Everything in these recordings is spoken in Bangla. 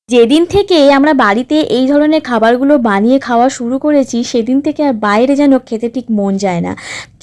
যেদিন থেকে আমরা বাড়িতে এই ধরনের খাবারগুলো বানিয়ে খাওয়া শুরু করেছি সেদিন থেকে আর বাইরে যেন খেতে ঠিক মন যায় না,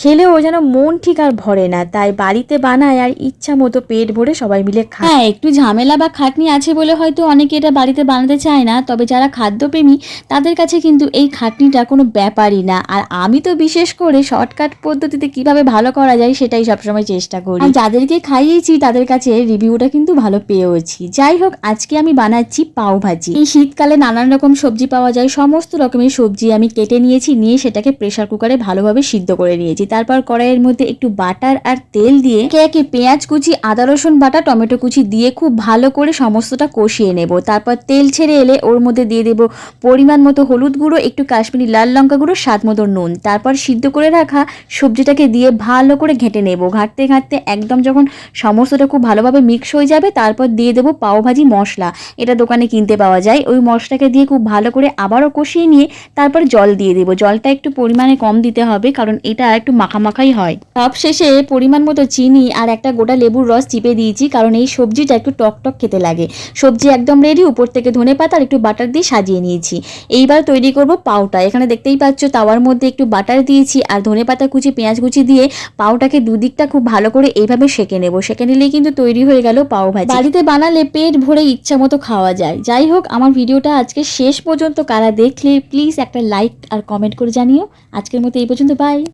খেলেও যেন মন ঠিক আর ভরে না। তাই বাড়িতে বানায় আর ইচ্ছা মতো পেট ভরে সবাই মিলে খায়। হ্যাঁ, একটু ঝামেলা বা খাটনি আছে বলে হয়তো অনেকে এটা বাড়িতে বানাতে চায় না, তবে যারা খাদ্যপ্রেমী তাদের কাছে কিন্তু এই খাটনিটা কোনো ব্যাপারই না। আর আমি তো বিশেষ করে শর্টকাট পদ্ধতিতে কিভাবে ভালো করা যায় সেটাই সবসময় চেষ্টা করি, আর যাদেরকে খাইয়েছি তাদের কাছে রিভিউটা কিন্তু ভালো পেয়েওছি। যাই হোক, আজকে আমি বানাচ্ছি পাও ভাজি। এই শীতকালে নানান রকম সবজি পাওয়া যায়, সমস্ত রকমের সবজি আমি কেটে নিয়েছি, নিয়ে সেটাকে প্রেসার কুকারে ভালোভাবে সিদ্ধ করে নিয়েছি। তারপর কড়াইয়ের মধ্যে একটু বাটার আর তেল দিয়ে একে একে পেঁয়াজ কুচি, আদা রসুন বাটা, টমেটো কুচি দিয়ে খুব ভালো করে সমস্তটা কষিয়ে নেব। তারপর তেল ছেড়ে এলে ওর মধ্যে দিয়ে দেব পরিমাণ মতো হলুদ গুঁড়ো, একটু কাশ্মীরি লাল লঙ্কা গুঁড়ো, স্বাদ মতো নুন। তারপর সিদ্ধ করে রাখা সবজিটাকে দিয়ে ভালো করে ঘেঁটে নেব। ঘাঁটতে ঘাঁটতে একদম যখন সমস্তটা খুব ভালোভাবে মিক্স হয়ে যাবে, তারপর দিয়ে দেবো পাওভাজি মশলা। এটা দোকানে কিনতে পাওয়া যায়। ওই মশলাটাকে দিয়ে খুব ভালো করে আবারও কষিয়ে নিয়ে তারপর জল দিয়ে দেবো। জলটা একটু পরিমাণে কম দিতে হবে, কারণ এটা একটু মাখামাখাই হয়। সব শেষে পরিমাণ মতো চিনি আর একটা গোটা লেবুর রস চিপে দিয়েছি, কারণ এই সবজিটা একটু টক টক খেতে লাগে। সবজি একদম রেডি, উপর থেকে ধনেপাতা আর একটু বাটার দিয়ে সাজিয়ে নিয়েছি। এইবার তৈরি করব পাউটা। এখানে দেখতেই পাচ্ছ তাওয়ার মধ্যে একটু বাটার দিয়েছি আর ধনেপাতা কুচি, পেঁয়াজ কুচি দিয়ে পাউটাকে দুদিকটা খুব ভালো করে এইভাবে সেঁকে নেব। সেঁকে নিলেই কিন্তু তৈরি হয়ে গেল পাও ভাজি। বাড়িতে বানালে পেট ভরে ইচ্ছা মতো খাওয়া যায়। যাই হোক, আমার ভিডিওটা আজকে শেষ পর্যন্ত কারা দেখলে প্লিজ একটা লাইক আর কমেন্ট করে জানিও। আজকের মতো এই পর্যন্ত, বাই।